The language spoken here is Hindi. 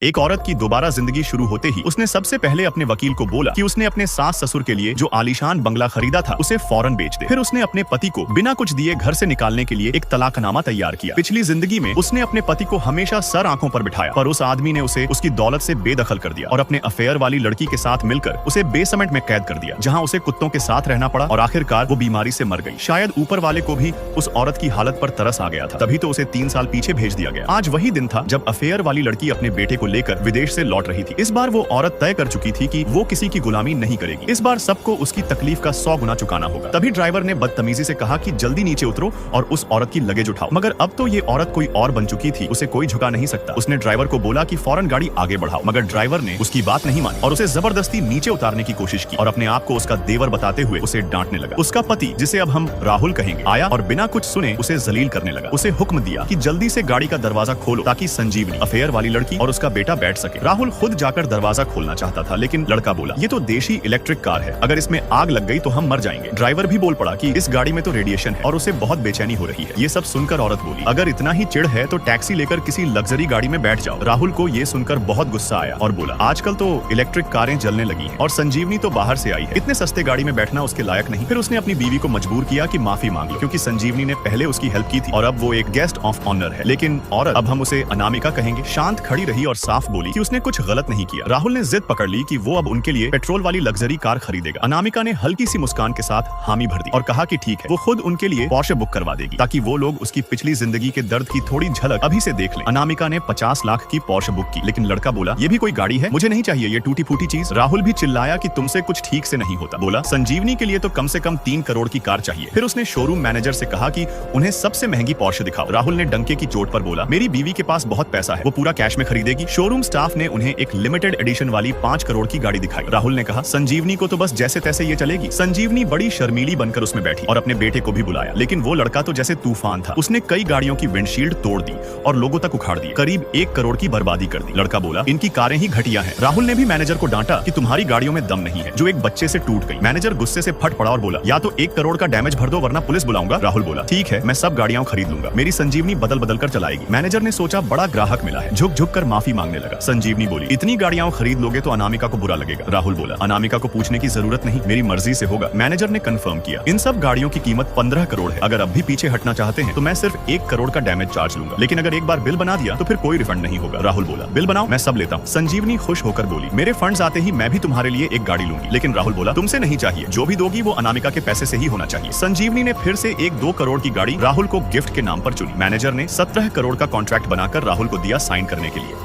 एक औरत की दोबारा जिंदगी शुरू होते ही उसने सबसे पहले अपने वकील को बोला कि उसने अपने सास ससुर के लिए जो आलीशान बंगला खरीदा था उसे फौरन बेच दे। फिर उसने अपने पति को बिना कुछ दिए घर से निकालने के लिए एक तलाकनामा तैयार किया। पिछली जिंदगी में उसने अपने पति को हमेशा सर आंखों पर बिठाया, पर उस आदमी ने उसे उसकी दौलत से बेदखल कर दिया और अपने अफेयर वाली लड़की के साथ मिलकर उसे बेसमेंट में कैद कर दिया, जहाँ उसे कुत्तों के साथ रहना पड़ा और आखिरकार वो बीमारी से मर गई। शायद ऊपर वाले को भी उस औरत की हालत पर तरस आ गया था, तभी तो उसे 3 साल पीछे भेज दिया गया। आज वही दिन था जब अफेयर वाली लड़की अपने बेटे को लेकर विदेश से लौट रही थी। इस बार वो औरत तय कर चुकी थी कि वो किसी की गुलामी नहीं करेगी। इस बार सबको उसकी तकलीफ का 100 गुना चुकाना होगा। तभी ड्राइवर ने बदतमीजी से कहा कि जल्दी नीचे उतरो और उस औरत की लगेज उठाओ। मगर अब तो ये औरत कोई और बन चुकी थी, उसे कोई झुका नहीं सकता। उसने ड्राइवर को बोला कि फौरन गाड़ी आगे बढ़ाओ, मगर ड्राइवर ने उसकी बात नहीं मानी और उसे जबरदस्ती नीचे उतारने की कोशिश की और अपने आप को उसका देवर बताते हुए उसे डांटने लगा। उसका पति, जिसे अब हम राहुल कहेंगे, आया और बिना कुछ सुने उसे जलील करने लगा। उसे हुक्म दिया कि जल्दी से गाड़ी का दरवाजा खोलो ताकि संजीवनी, अफेयर वाली लड़की और उसका बेटा बैठ सके। राहुल खुद जाकर दरवाजा खोलना चाहता था, लेकिन लड़का बोला, ये तो देशी इलेक्ट्रिक कार है, अगर इसमें आग लग गई तो हम मर जाएंगे। ड्राइवर भी बोल पड़ा कि इस गाड़ी में तो रेडिएशन है और उसे बहुत बेचैनी हो रही है। ये सब सुनकर औरत बोली, अगर इतना ही चिढ़ है तो टैक्सी लेकर किसी लग्जरी गाड़ी में बैठ जाओ। राहुल को ये सुनकर बहुत गुस्सा आया और बोला, आजकल तो इलेक्ट्रिक कारें जलने लगी हैं और संजीवनी तो बाहर से आई है, इतने सस्ते गाड़ी में बैठना उसके लायक नहीं। फिर उसने अपनी बीवी को मजबूर किया कि माफी मांग ले, क्योंकि संजीवनी ने पहले उसकी हेल्प की थी और अब वो एक गेस्ट ऑफ ऑनर है। लेकिन औरत, अब हम उसे अनामिका कहेंगे, शांत खड़ी रही और साफ बोली कि उसने कुछ गलत नहीं किया। राहुल ने जिद पकड़ ली कि वो अब उनके लिए पेट्रोल वाली लग्जरी कार खरीदेगा। अनामिका ने हल्की सी मुस्कान के साथ हामी भर दी और कहा कि ठीक है, वो खुद उनके लिए पोर्शे बुक करवा देगी ताकि वो लोग उसकी पिछली जिंदगी के दर्द की थोड़ी झलक अभी से देख लें। अनामिका ने 50 लाख की पोर्शे बुक की, लेकिन लड़का बोला, ये भी कोई गाड़ी है, मुझे नहीं चाहिए ये टूटी फूटी चीज। राहुल भी चिल्लाया कि तुमसे कुछ ठीक से नहीं होता। बोला, संजीवनी के लिए तो कम से कम 3 करोड़ की कार चाहिए। फिर उसने शोरूम मैनेजर से कहा कि उन्हें सबसे महंगी पोर्शे दिखाओ। राहुल ने डंके की चोट पर बोला, मेरी बीवी के पास बहुत पैसा है, वो पूरा कैश में खरीदेगी। शोरूम स्टाफ ने उन्हें एक लिमिटेड एडिशन वाली 5 करोड़ की गाड़ी दिखाई। राहुल ने कहा, संजीवनी को तो बस जैसे तैसे ये चलेगी। संजीवनी बड़ी शर्मीली बनकर उसमें बैठी और अपने बेटे को भी बुलाया, लेकिन वो लड़का तो जैसे तूफान था। उसने कई गाड़ियों की विंडशील्ड तोड़ दी और लोगों तक उखाड़ दी, करीब 1 करोड़ की बर्बादी कर दी। लड़का बोला, इनकी कारें ही घटिया हैं। राहुल ने भी मैनेजर को डांटा कि तुम्हारी गाड़ियों में दम नहीं है, जो एक बच्चे से टूट गई। मैनेजर गुस्से से फट पड़ा और बोला, या तो 1 करोड़ का डैमेज भर दो वरना पुलिस बुलाऊंगा। राहुल बोला, ठीक है, मैं सब गाड़ियां खरीद लूंगा, मेरी संजीवनी बदल बदल कर चलाएगी। मैनेजर ने सोचा बड़ा ग्राहक मिला है, झुक झुक कर माफी मांगने लगा। संजीवनी बोली, इतनी गाड़ियां खरीद लोगे तो अनामिका को बुरा लगेगा। राहुल बोला, अनामिका को पूछने की जरूरत नहीं, मेरी मर्जी से होगा। मैनेजर ने कंफर्म किया, इन सब गाड़ियों की कीमत 15 करोड़ है। अगर अब भी पीछे हटना चाहते हैं तो मैं सिर्फ 1 करोड़ का डैमेज चार्ज लूंगा, लेकिन अगर एक बार बिल बना दिया तो फिर कोई रिफंड नहीं होगा। राहुल बोला, बिल बनाओ, मैं सब लेता हूँ। संजीवनी खुश होकर बोली, मेरे फंड्स आते ही मैं भी तुम्हारे लिए एक गाड़ी लूंगी। लेकिन राहुल बोला, तुमसे नहीं चाहिए, जो भी दोगी वो अनामिका के पैसे से ही होना चाहिए। संजीवनी ने फिर से 1-2 करोड़ की गाड़ी राहुल को गिफ्ट के नाम पर चुनी। मैनेजर ने 17 करोड़ का कॉन्ट्रैक्ट बनाकर राहुल को दिया साइन करने के लिए।